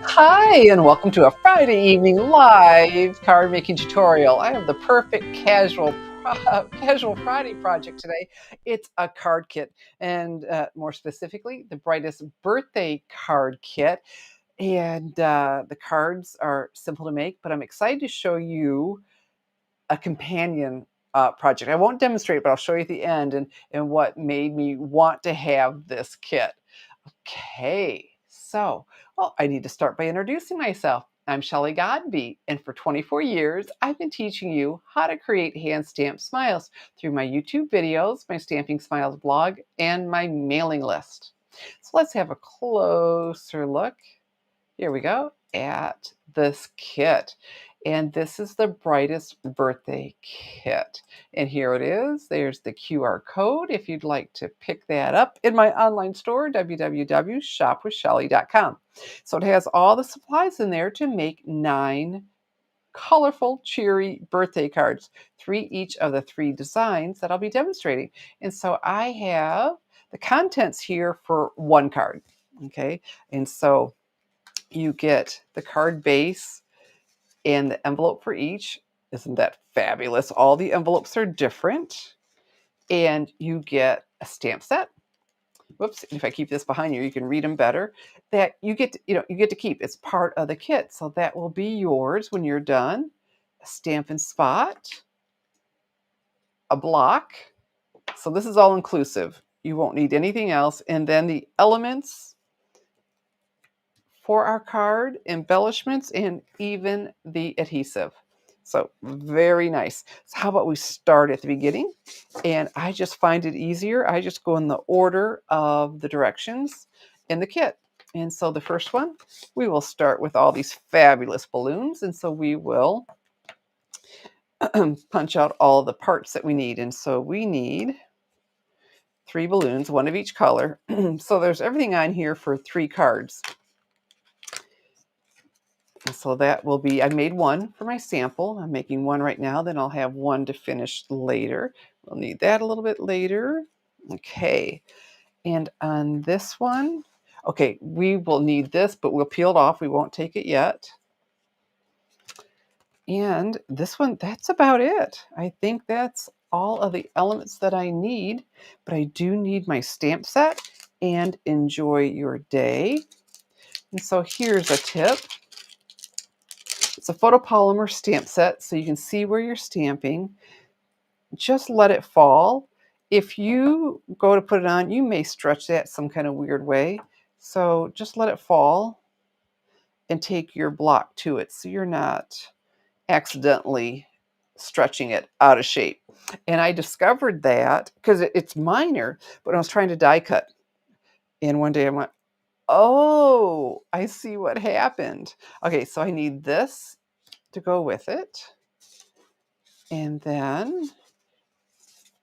Hi, and welcome to a Friday evening live card making tutorial. I have the perfect casual Friday project today. It's a card kit, and more specifically, the Brightest Birthday Card Kit. And the cards are simple to make, but I'm excited to show you a companion project. I won't demonstrate, but I'll show you at the end and what made me want to have this kit. Okay, so, well, I need to start by introducing myself. I'm Shelley Godby, and for 24 years, I've been teaching you how to create hand stamped smiles through my YouTube videos, my Stamping Smiles blog, and my mailing list. So let's have a closer look. Here we go at this kit. And this is the Brightest Birthday Kit. And here it is. There's the QR code if you'd like to pick that up in my online store, www.shopwithshelley.com. So it has all the supplies in there to make 9 colorful, cheery birthday cards, 3 each of the 3 designs that I'll be demonstrating. And so I have the contents here for 1 card. Okay. And so you get the card base and the envelope for each. Isn't that fabulous? All the envelopes are different. And you get a stamp set. Whoops, if I keep this behind you, you can read them better. That you get you get to keep. It's part of the kit. So that will be yours when you're done. A Stampin' Spot, a block. So this is all inclusive. You won't need anything else. And then the elements for our card, embellishments, and even the adhesive. So very nice. So how about we start at the beginning? And I just find it easier. I just go in the order of the directions in the kit. And so the first one, we will start with all these fabulous balloons. And so we will punch out all the parts that we need. And so we need 3 balloons, 1 of each color. So there's everything on here for 3 cards. And so that will be, I made 1 for my sample. I'm making 1 right now, then I'll have 1 to finish later. We'll need that a little bit later. Okay, and on this one, okay, we will need this, but we'll peel it off. We won't take it yet. And this one, that's about it. I think that's all of the elements that I need, but I do need my stamp set and enjoy your day. And so here's a tip. It's a photopolymer stamp set, so you can see where you're stamping. Just let it fall. If you go to put it on, you may stretch that some kind of weird way. So just let it fall and take your block to it so you're not accidentally stretching it out of shape. And I discovered that because it's minor, but I was trying to die cut. And one day I went, oh, I see what happened. Okay, so I need this to go with it. And then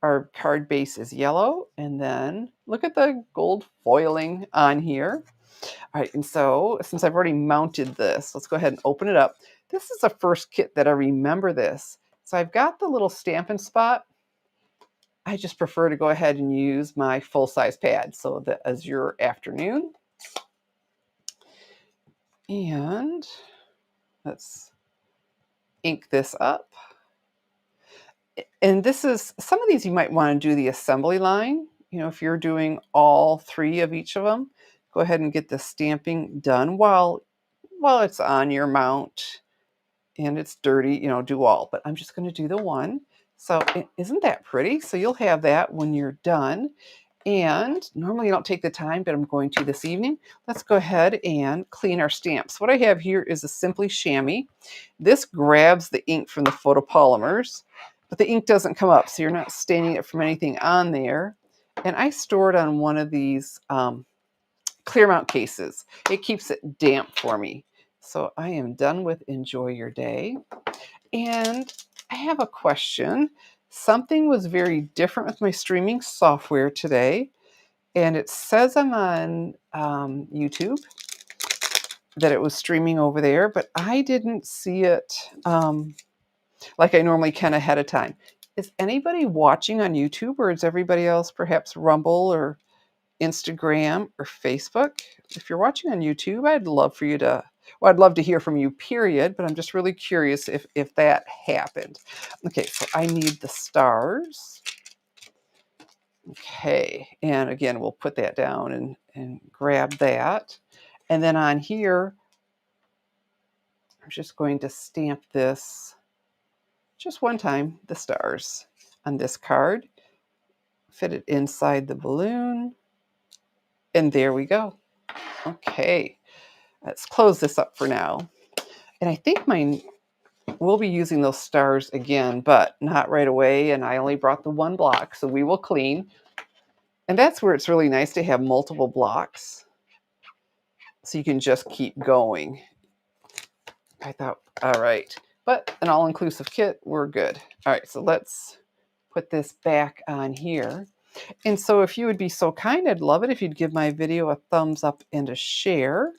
our card base is yellow. And then look at the gold foiling on here. All right, and so since I've already mounted this, let's go ahead and open it up. This is the first kit that I remember this. So I've got the little Stampin' Spot. I just prefer to go ahead and use my full-size pad. So the Azure Afternoon. And let's ink this up. And this is, some of these you might want to do the assembly line. You know, if you're doing all 3 of each of them, go ahead and get the stamping done while it's on your mount and it's dirty, you know, do all. But I'm just going to do the one. So isn't that pretty? So you'll have that when you're done. And normally I don't take the time, but I'm going to this evening. Let's go ahead and clean our stamps. What I have here is a Simply Chamois. This grabs the ink from the photopolymers, but the ink doesn't come up, so you're not staining it from anything on there. And I store it on one of these clear mount cases. It keeps it damp for me. So I am done with Enjoy Your Day. And I have a question. Something was very different with my streaming software today. And it says I'm on YouTube, that it was streaming over there, but I didn't see it like I normally can ahead of time. Is anybody watching on YouTube, or is everybody else perhaps Rumble or Instagram, or Facebook. If you're watching on YouTube, I'd love for you to, well, I'd love to hear from you, period, but I'm just really curious if that happened. Okay, so I need the stars. Okay, and again, we'll put that down and grab that. And then on here, I'm just going to stamp this just one time, the stars on this card, fit it inside the balloon, and there we go. Okay, let's close this up for now. And I think we'll be using those stars again, but not right away, and I only brought the one block, so we will clean. And that's where it's really nice to have multiple blocks, so you can just keep going. I thought, all right, but an all-inclusive kit, we're good. All right, so let's put this back on here. And so if you would be so kind, I'd love it if you'd give my video a thumbs up and a share.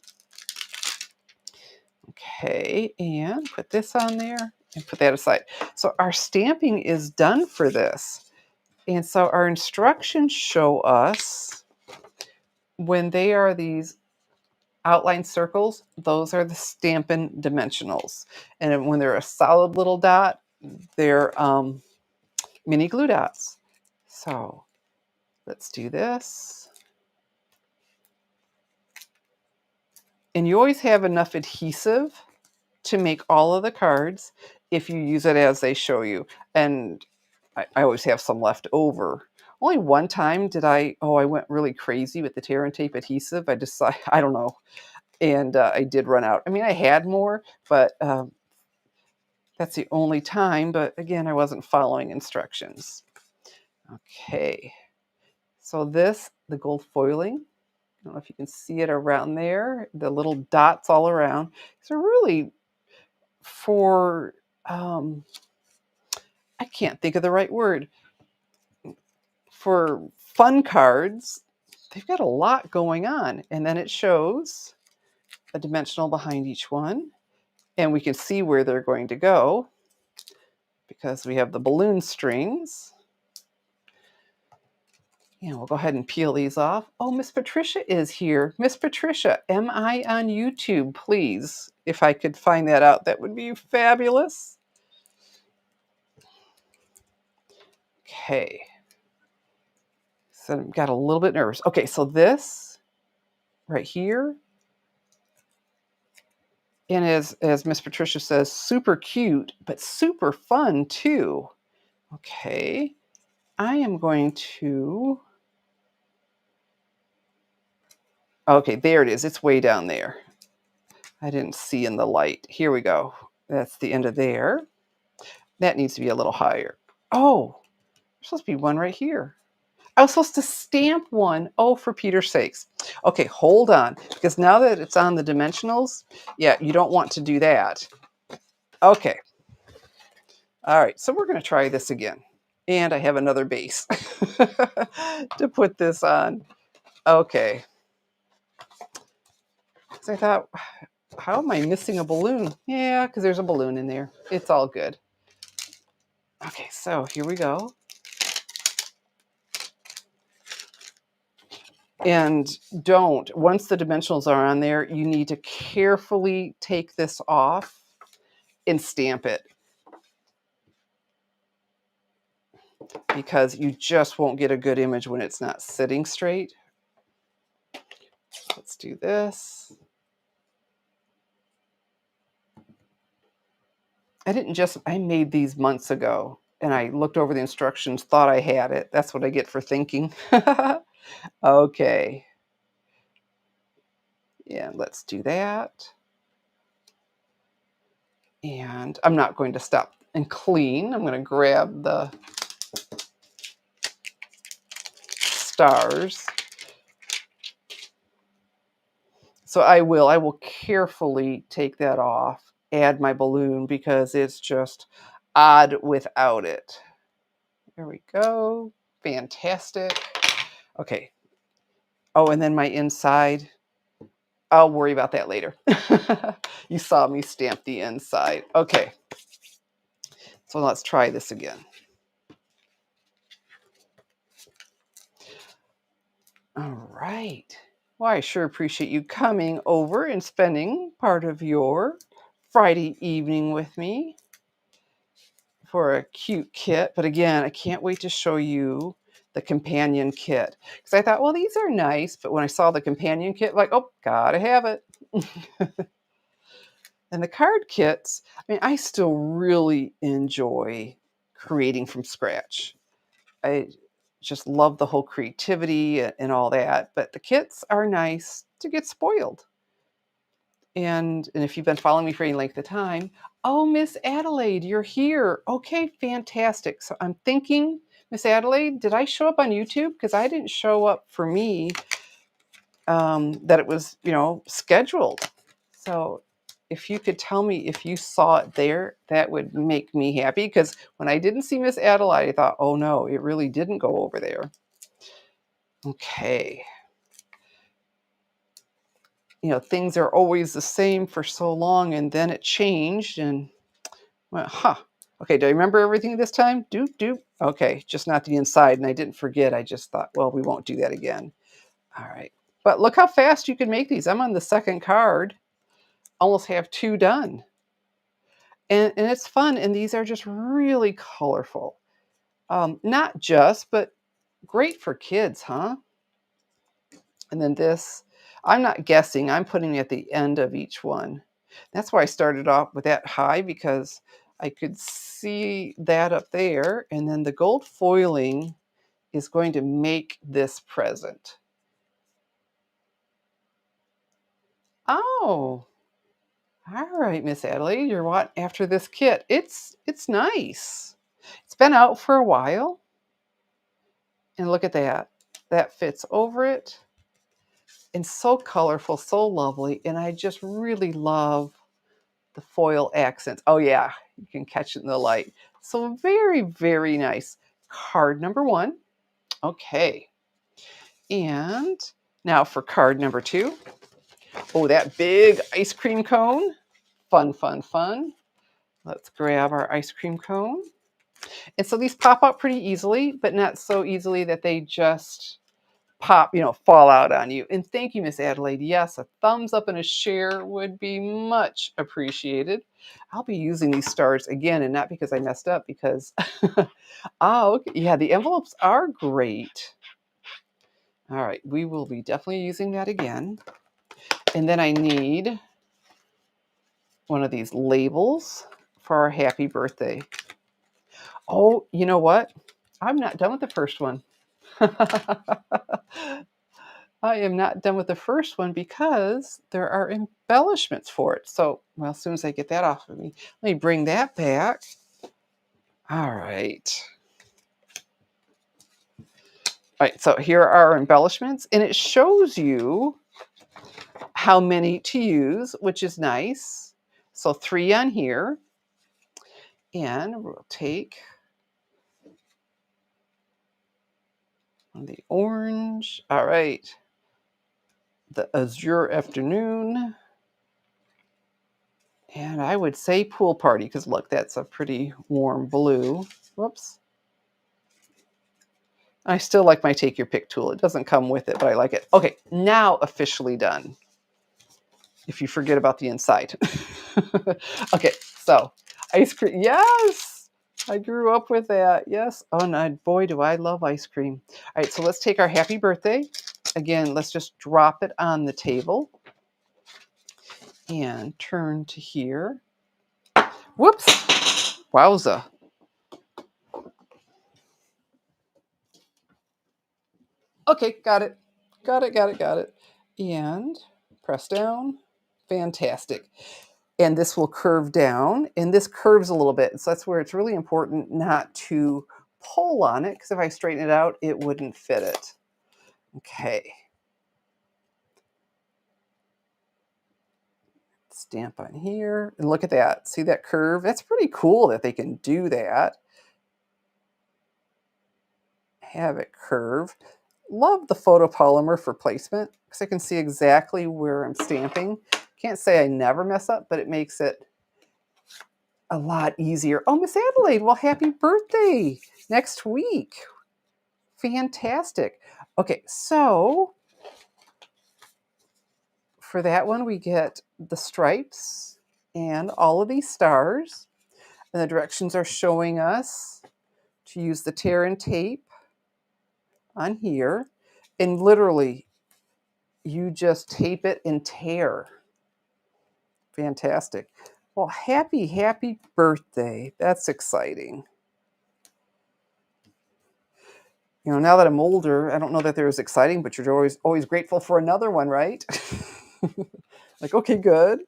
Okay, and put this on there and put that aside. So our stamping is done for this. And so our instructions show us when they are these outline circles, those are the Stampin' dimensionals. And when they're a solid little dot, they're mini glue dots. So let's do this. And you always have enough adhesive to make all of the cards if you use it as they show you. And I always have some left over. Only one time did I went really crazy with the tear and tape adhesive. I decided, I don't know. And I did run out. I mean, I had more, but that's the only time. But again, I wasn't following instructions. Okay. So the gold foiling, I don't know if you can see it around there, the little dots all around. So really for, I can't think of the right word, for fun cards, they've got a lot going on. And then it shows a dimensional behind each one. And we can see where they're going to go because we have the balloon strings. And we'll go ahead and peel these off. Oh, Miss Patricia is here. Miss Patricia, am I on YouTube, please? If I could find that out, that would be fabulous. Okay. So I got a little bit nervous. Okay, so this right here, and as Miss Patricia says, super cute, but super fun too. Okay, I am going to, okay, there it is. It's way down there. I didn't see in the light. Here we go. That's the end of there. That needs to be a little higher. Oh, there's supposed to be one right here. I was supposed to stamp one. Oh, for Peter's sakes. Okay, hold on. Because now that it's on the dimensionals, yeah, you don't want to do that. Okay. All right, so we're going to try this again. And I have another base to put this on. Okay. So I thought, how am I missing a balloon? Yeah, because there's a balloon in there. It's all good. Okay, so here we go. And once the dimensionals are on there, you need to carefully take this off and stamp it. Because you just won't get a good image when it's not sitting straight. Let's do this. I made these months ago and I looked over the instructions, thought I had it. That's what I get for thinking. Okay. Yeah, let's do that. And I'm not going to stop and clean. I'm going to grab the stars. So I will carefully take that off, add my balloon because it's just odd without it. There we go. Fantastic. Okay. Oh, and then my inside. I'll worry about that later. You saw me stamp the inside. Okay. So let's try this again. All right. Well, I sure appreciate you coming over and spending part of your Friday evening with me for a cute kit. But again, I can't wait to show you the companion kit because I thought, well, these are nice. But when I saw the companion kit, like, oh, gotta have it. And the card kits, I mean, I still really enjoy creating from scratch. I just love the whole creativity and all that. But the kits are nice to get spoiled. And if you've been following me for any length of time, oh, Miss Adelaide, you're here. Okay, fantastic. So I'm thinking, Miss Adelaide, did I show up on YouTube? Because I didn't show up for me that it was, scheduled. So if you could tell me if you saw it there, that would make me happy. Because when I didn't see Miss Adelaide, I thought, oh no, it really didn't go over there. Okay. Things are always the same for so long, and then it changed, and well, okay, do I remember everything this time? Doop. Okay, just not the inside, and I didn't forget. I just thought, well, we won't do that again. All right. But look how fast you can make these. I'm on the second card. Almost have 2 done. And it's fun, and these are just really colorful. Not just, but great for kids, huh? And then this, I'm not guessing, I'm putting it at the end of each one. That's why I started off with that high, because I could see that up there, and then the gold foiling is going to make this present. Oh, all right, Miss Adelaide, you're what after this kit? It's nice. It's been out for a while, and look at that. That fits over it, and so colorful, so lovely, and I just really love the foil accents. Oh yeah, you can catch it in the light. So very, very nice. Card number 1. Okay. And now for card number 2. Oh, that big ice cream cone. Fun, fun, fun. Let's grab our ice cream cone. And so these pop out pretty easily, but not so easily that they just pop, fall out on you. And thank you, Miss Adelaide. Yes, a thumbs up and a share would be much appreciated. I'll be using these stars again, and not because I messed up, because, okay. Yeah, the envelopes are great. All right, we will be definitely using that again. And then I need one of these labels for our happy birthday. Oh, you know what? I'm not done with the first one. I am not done with the first one because there are embellishments for it. So, well, as soon as I get that off of me, let me bring that back. All right. All right, so here are our embellishments, and it shows you how many to use, which is nice. So 3 on here, and we'll take the orange. All right. The azure afternoon. And I would say pool party, because look, that's a pretty warm blue. Whoops. I still like my take your pick tool. It doesn't come with it, but I like it. Okay, now officially done. If you forget about the inside. Okay, so ice cream. Yes, I grew up with that. Yes. Oh, no, boy, do I love ice cream. All right, so let's take our happy birthday. Again, let's just drop it on the table and turn to here. Whoops. Wowza. Okay, got it. Got it. And press down. Fantastic. And this will curve down, and this curves a little bit. So that's where it's really important not to pull on it, because if I straighten it out, it wouldn't fit it. Okay. Stamp on here, and look at that. See that curve? That's pretty cool that they can do that. Have it curve. Love the photopolymer for placement, because I can see exactly where I'm stamping. Can't say I never mess up, but it makes it a lot easier. Oh, Miss Adelaide, well, happy birthday next week. Fantastic. Okay, so for that one, we get the stripes and all of these stars. And the directions are showing us to use the tear and tape on here. And literally, you just tape it and tear. Fantastic. Well, happy, happy birthday. That's exciting. You know, now that I'm older, I don't know that they're as exciting, but you're always grateful for another one, right? Like, okay, good.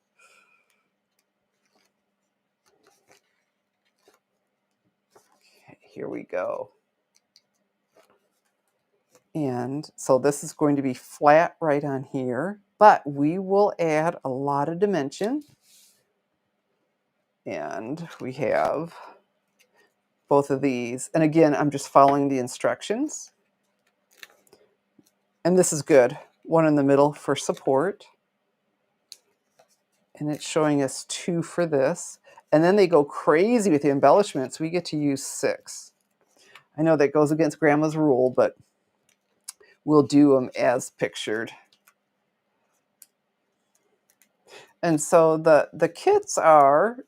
Okay, here we go. And so this is going to be flat right on here, but we will add a lot of dimension. And we have both of these. And again, I'm just following the instructions. And this is good. One in the middle for support. And it's showing us 2 for this. And then they go crazy with the embellishments. We get to use 6. I know that goes against Grandma's rule, but we'll do them as pictured. And so the kits are,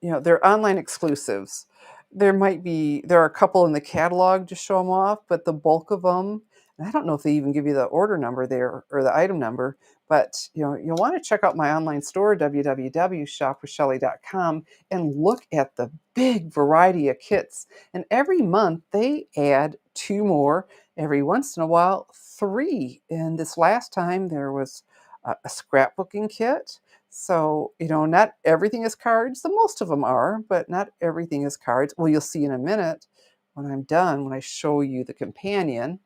you know, they're online exclusives. There are a couple in the catalog to show them off, but the bulk of them, and I don't know if they even give you the order number there or the item number, but you know, you'll want to check out my online store, www.shopwithshelly.com, and look at the big variety of kits. And every month they add 2 more, every once in a while 3. And this last time there was a scrapbooking kit. So, you know, not everything is cards. The most of them are, but not everything is cards. Well, you'll see in a minute when I'm done, when I show you the companion.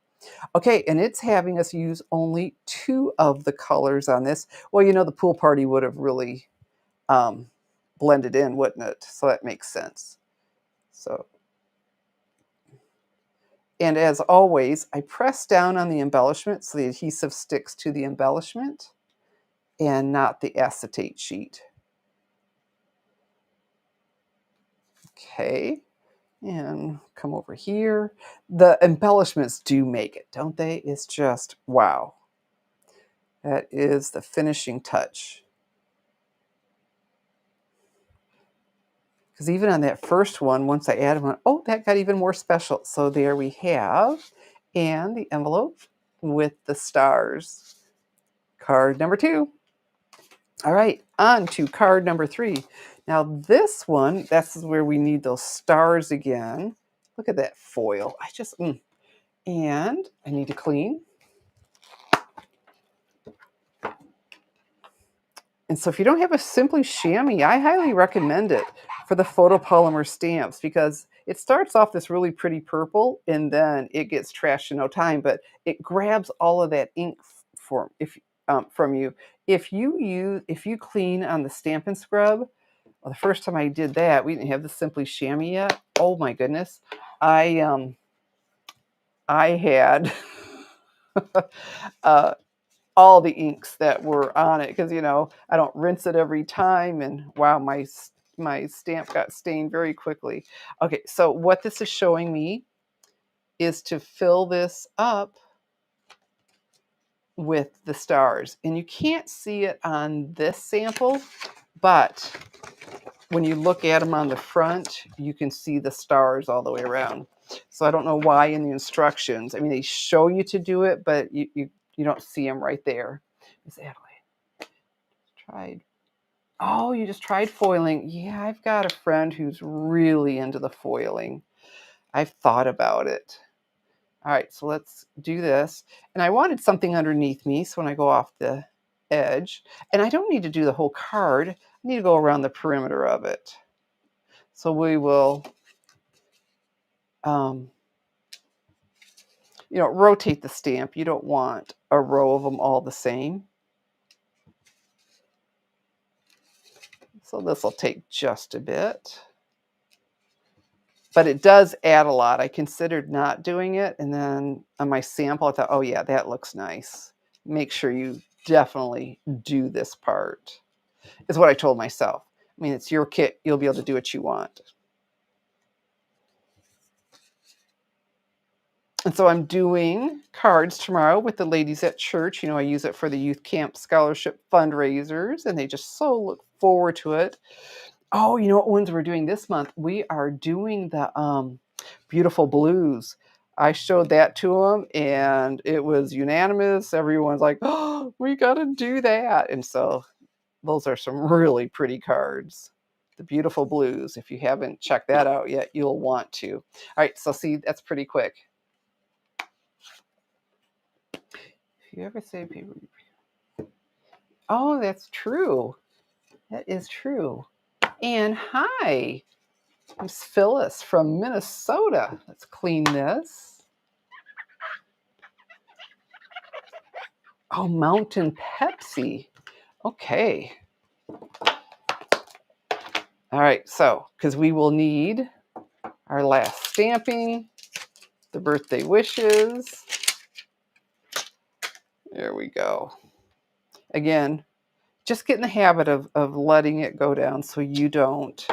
Okay, and it's having us use only 2 of the colors on this. Well, you know, the pool party would have really blended in, wouldn't it? So that makes sense. So, and as always, I press down on the embellishment so the adhesive sticks to the embellishment and not the acetate sheet. Okay, and come over here. The embellishments do make it, don't they? It's just, wow. That is the finishing touch. Because even on that first one, once I added one, oh, that got even more special. So there we have, and the envelope with the stars. Card number 2. All right, on to card number 3. Now this one, that's where we need those stars again. Look at that foil. And I need to clean. And so if you don't have a Simply Chamois, I highly recommend it for the photopolymer stamps because it starts off this really pretty purple and then it gets trashed in no time, but it grabs all of that ink from you. If you clean on the Stampin' Scrub, well, the first time I did that, we didn't have the Simply Chamois yet. Oh my goodness. I had uh, all the inks that were on it because, you know, I don't rinse it every time, and wow, my stamp got stained very quickly. Okay, so what this is showing me is to fill this up with the stars. And you can't see it on this sample, but when you look at them on the front, you can see the stars all the way around. So I don't know why in the instructions, I mean, they show you to do it, but you don't see them right there. Miss Adelaide tried. Oh, you just tried foiling. Yeah, I've got a friend who's really into the foiling. I've thought about it. All right, so let's do this. And I wanted something underneath me, so when I go off the edge, and I don't need to do the whole card, I need to go around the perimeter of it. So we will, you know, rotate the stamp. You don't want a row of them all the same. So this will take just a bit. But it does add a lot. I considered not doing it, and then on my sample, I thought, oh yeah, that looks nice. Make sure you definitely do this part, is what I told myself. I mean, it's your kit. You'll be able to do what you want. And so I'm doing cards tomorrow with the ladies at church. I use it for the youth camp scholarship fundraisers, and they just so look forward to it. Oh, you know what ones we're doing this month? We are doing the Beautiful Blues. I showed that to them, and it was unanimous. Everyone's like, "Oh, we got to do that." And so those are some really pretty cards. The Beautiful Blues. If you haven't checked that out yet, you'll want to. All right, so see, that's pretty quick. If you ever say paper, oh, that's true. That is true. And hi, Miss Phyllis from Minnesota. Let's clean this. Oh, Mountain Pepsi. Okay. All right, so because we will need our last stamping, the birthday wishes. There we go. Again, just get in the habit of letting it go down so you don't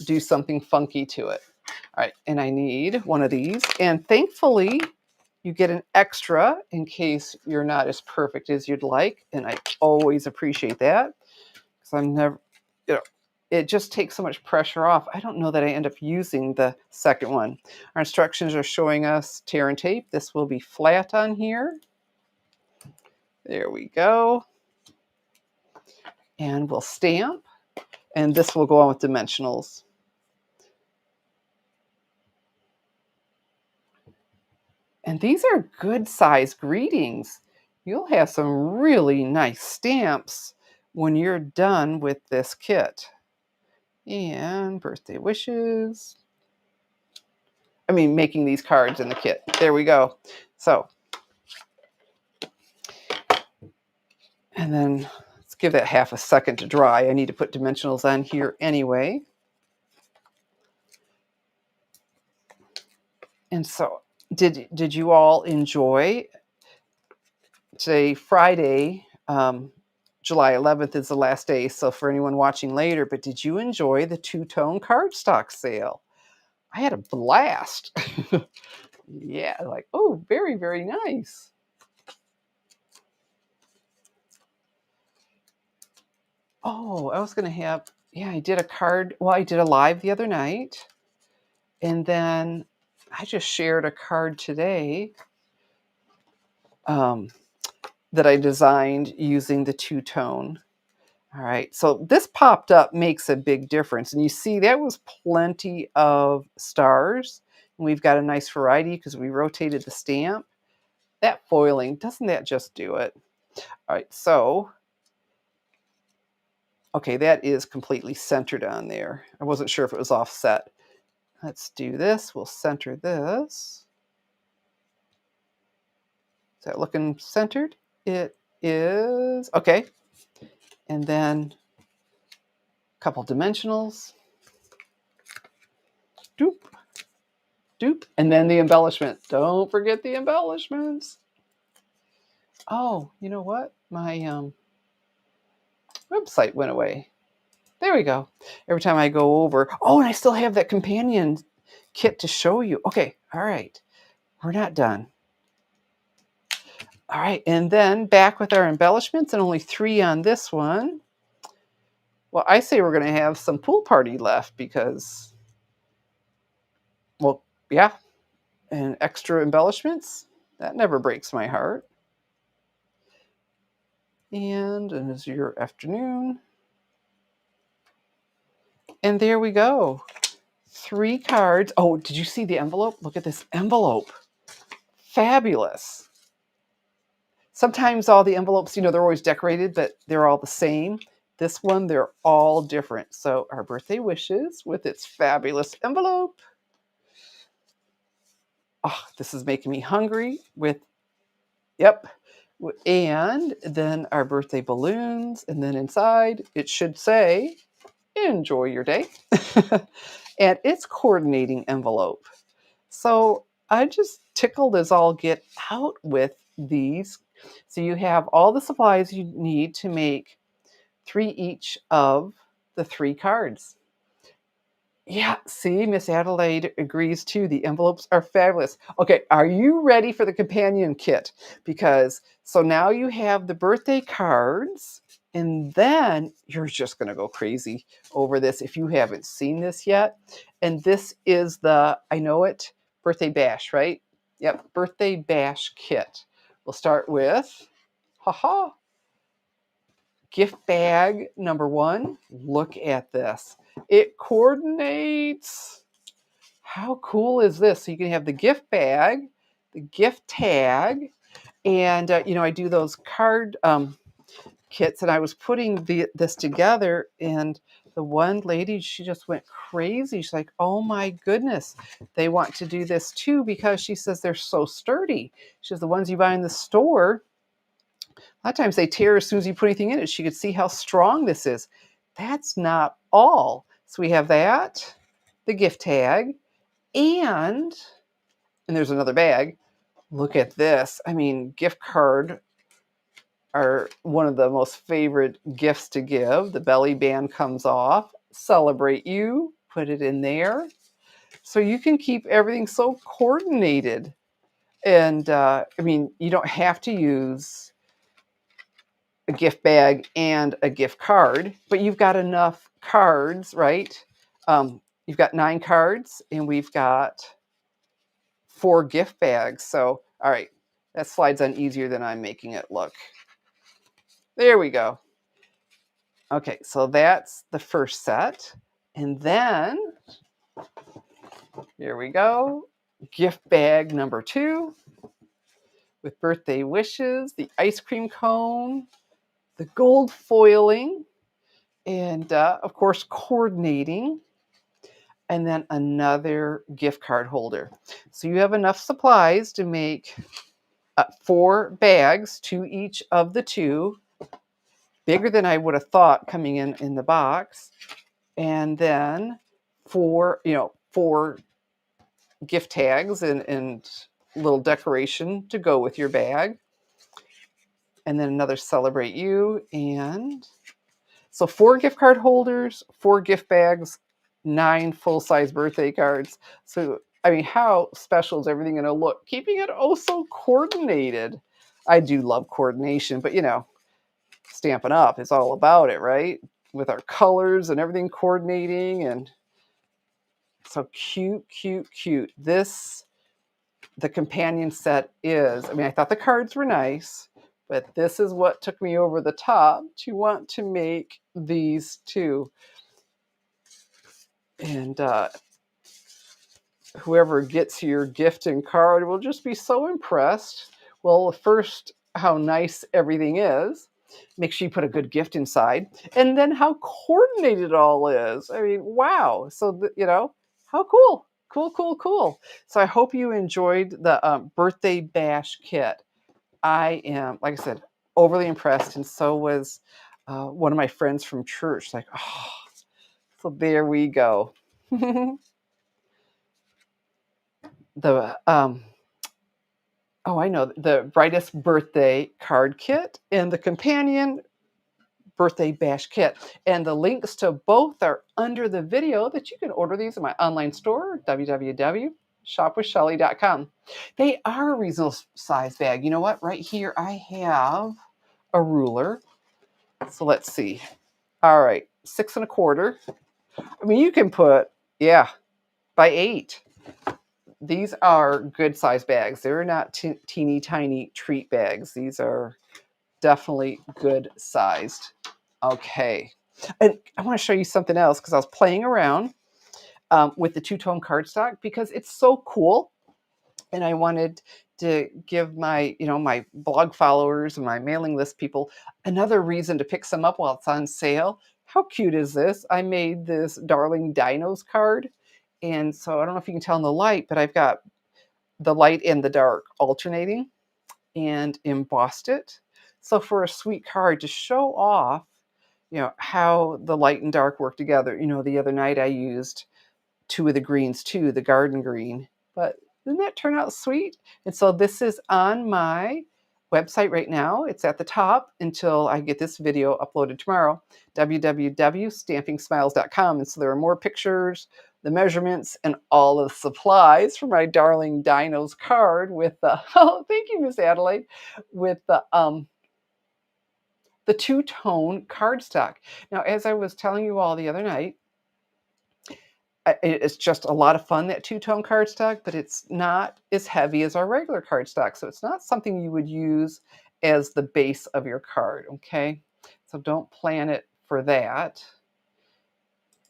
do something funky to it. All right, and I need one of these. And thankfully, you get an extra in case you're not as perfect as you'd like. And I always appreciate that because I'm never, it just takes so much pressure off. I don't know that I end up using the second one. Our instructions are showing us tear and tape. This will be flat on here. There we go. And we'll stamp. And this will go on with dimensionals. And these are good size greetings. You'll have some really nice stamps when you're done with this kit. And birthday wishes. I mean, making these cards in the kit. There we go. So, and then let's give that half a second to dry. I need to put dimensionals on here anyway. And so, did you all enjoy today, Friday? July 11th is the last day, so for anyone watching later, but did you enjoy the two-tone cardstock sale? I had a blast. Yeah, like, oh, very, very nice. Oh, I was going to have, yeah, I did a card. Well, I did a live the other night, and then I just shared a card today that I designed using the two-tone. All right, so this popped up makes a big difference. And you see that was plenty of stars. And we've got a nice variety because we rotated the stamp. That foiling, doesn't that just do it? All right, so, okay, that is completely centered on there. I wasn't sure if it was offset. Let's do this. We'll center this. Is that looking centered? It is. Okay. And then a couple dimensionals. Doop. Doop. And then the embellishment. Don't forget the embellishments. Oh, you know what? My website went away. There we go. Every time I go over. Oh, and I still have that companion kit to show you. Okay. All right. We're not done. All right. And then back with our embellishments, and only 3 on this one. Well, I say we're going to have some pool party left because, well, yeah, and extra embellishments. That never breaks my heart. And it's your afternoon. And there we go. 3 cards. Oh, did you see the envelope? Look at this envelope. Fabulous. Sometimes all the envelopes, they're always decorated, but they're all the same. This one, they're all different. So our birthday wishes with its fabulous envelope. Oh, this is making me hungry yep. And then our birthday balloons. And then inside, it should say, enjoy your day. And it's coordinating envelope. So I just tickled as all get out with these. So you have all the supplies you need to make 3 each of the 3 cards. Yeah, see, Miss Adelaide agrees too. The envelopes are fabulous. Okay, are you ready for the companion kit? Because so now you have the birthday cards, and then you're just going to go crazy over this if you haven't seen this yet. And this is the, I know it, birthday bash, right? Yep, birthday bash kit. We'll start with, haha, gift bag number one. Look at this. It coordinates. How cool is this? So you can have the gift bag, the gift tag, and I do those card kits, and I was putting this together, and the one lady, she just went crazy. She's like, "Oh my goodness, they want to do this too," because she says they're so sturdy. She says the ones you buy in the store, a lot of times they tear as soon as you put anything in it. She could see how strong this is. That's not all. So we have that, the gift tag, and there's another bag. Look at this. I mean, gift card are one of the most favorite gifts to give. The belly band comes off. Celebrate you. Put it in there. So you can keep everything so coordinated. And I mean, you don't have to use a gift bag and a gift card, but you've got enough cards, right? You've got 9 cards, and we've got 4 gift bags. So, all right, that slides on easier than I'm making it look. There we go. Okay, so that's the first set. And then, here we go. Gift bag number 2 with birthday wishes, the ice cream cone, the gold foiling, and of course, coordinating. And then another gift card holder. So you have enough supplies to make 4 bags, 2 each of the 2, bigger than I would have thought coming in the box. And then 4 gift tags and little decoration to go with your bag. And then another celebrate you. And so 4 gift card holders, 4 gift bags, 9 full-size birthday cards. So, I mean, how special is everything going to look? Keeping it oh so coordinated. I do love coordination, but Stampin' Up is all about it, right? With our colors and everything coordinating, and so cute, cute, cute. The companion set is, I mean, I thought the cards were nice, but this is what took me over the top to want to make these 2. And whoever gets your gift and card will just be so impressed. Well, first, how nice everything is. Make sure you put a good gift inside. And then how coordinated it all is. I mean, wow. So, how cool. Cool, cool, cool. So I hope you enjoyed the birthday bash kit. I am, like I said, overly impressed. And so was one of my friends from church. Like, oh, so there we go. the Oh, I know, the Brightest Birthday card kit and the companion birthday bash kit. And the links to both are under the video that you can order these in my online store, www.shopwithshelly.com. They are a reasonable size bag. You know what? Right here, I have a ruler. So let's see. All right, 6 1/4. I mean, you can put, yeah, by 8. These are good size bags. They're not teeny tiny treat bags. These are definitely good sized. Okay. And I want to show you something else because I was playing around with the two-tone cardstock because it's so cool. And I wanted to give my blog followers and my mailing list people another reason to pick some up while it's on sale. How cute is this? I made this Darling Dinos card. And so I don't know if you can tell in the light, but I've got the light and the dark alternating and embossed it. So for a sweet card to show off, how the light and dark work together. The other night I used 2 of the greens too, the garden green. But didn't that turn out sweet? And so this is on my website right now. It's at the top until I get this video uploaded tomorrow, www.stampingsmiles.com. And so there are more pictures, the measurements, and all of the supplies for my darling Dino's card with the, oh, thank you, Miss Adelaide, with the two-tone cardstock. Now, as I was telling you all the other night, it's just a lot of fun, that two-tone cardstock, but it's not as heavy as our regular cardstock. So it's not something you would use as the base of your card, okay? So don't plan it for that.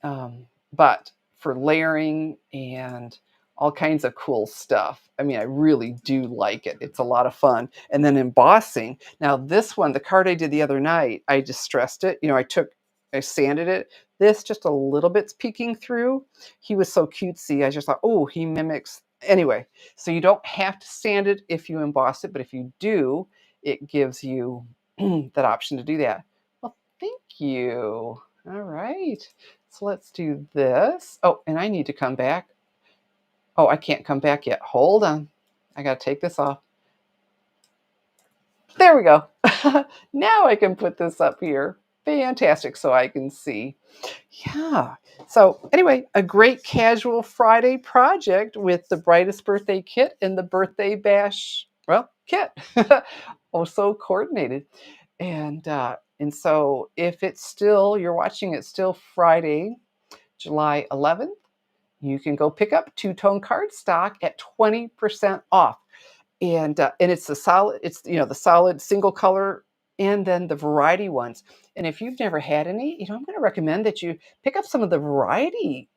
But for layering and all kinds of cool stuff. I mean, I really do like it. It's a lot of fun. And then embossing. Now, this one, the card I did the other night, I distressed it. I sanded it. This just a little bit's peeking through. He was so cutesy. I just thought, oh, he mimics. Anyway, so you don't have to sand it if you emboss it, but if you do, it gives you that option to do that. Well, thank you. All right. So let's do this. Oh, and I need to come back. Oh, I can't come back yet. Hold on. I got to take this off. There we go. Now I can put this up here. Fantastic. So I can see. Yeah. So anyway, a great casual Friday project with the Brightest Birthday Kit and the Birthday Bash, well, kit. Oh, so coordinated. And so if it's still, you're watching it still Friday, July 11th, you can go pick up two-tone cardstock at 20% off. And it's the solid single color and then the variety ones. And if you've never had any, I'm going to recommend that you pick up some of the variety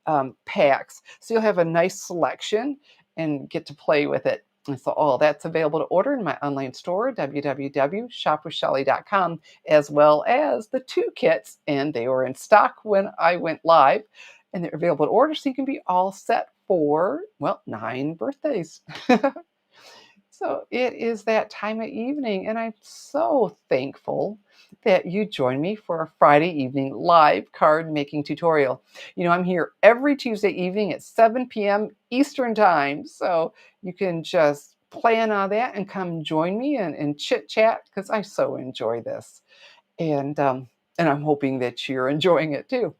packs so you'll have a nice selection and get to play with it. And so all that's available to order in my online store, www.shopwithshelly.com, as well as the two kits. And they were in stock when I went live, and they're available to order so you can be all set for, well, 9 birthdays. So it is that time of evening, and I'm so thankful that you join me for a Friday evening live card making tutorial. I'm here every Tuesday evening at 7 p.m. Eastern Time, so you can just plan on that and come join me and chit chat because I so enjoy this, and I'm hoping that you're enjoying it too.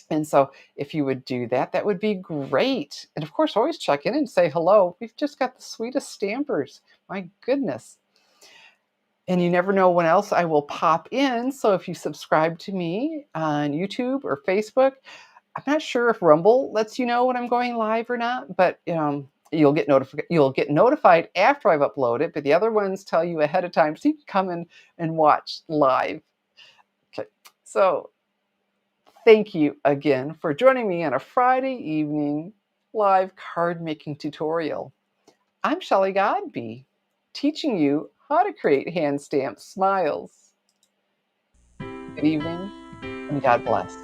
And so if you would do that, that would be great. And of course, always check in and say hello. We've just got the sweetest stampers. My goodness. And you never know when else I will pop in. So if you subscribe to me on YouTube or Facebook, I'm not sure if Rumble lets you know when I'm going live or not, but you'll get notified after I've uploaded, but the other ones tell you ahead of time so you can come in and watch live. Okay. So thank you again for joining me on a Friday evening live card making tutorial. I'm Shelley Godby, teaching you how to create hand stamped smiles. Good evening and God bless.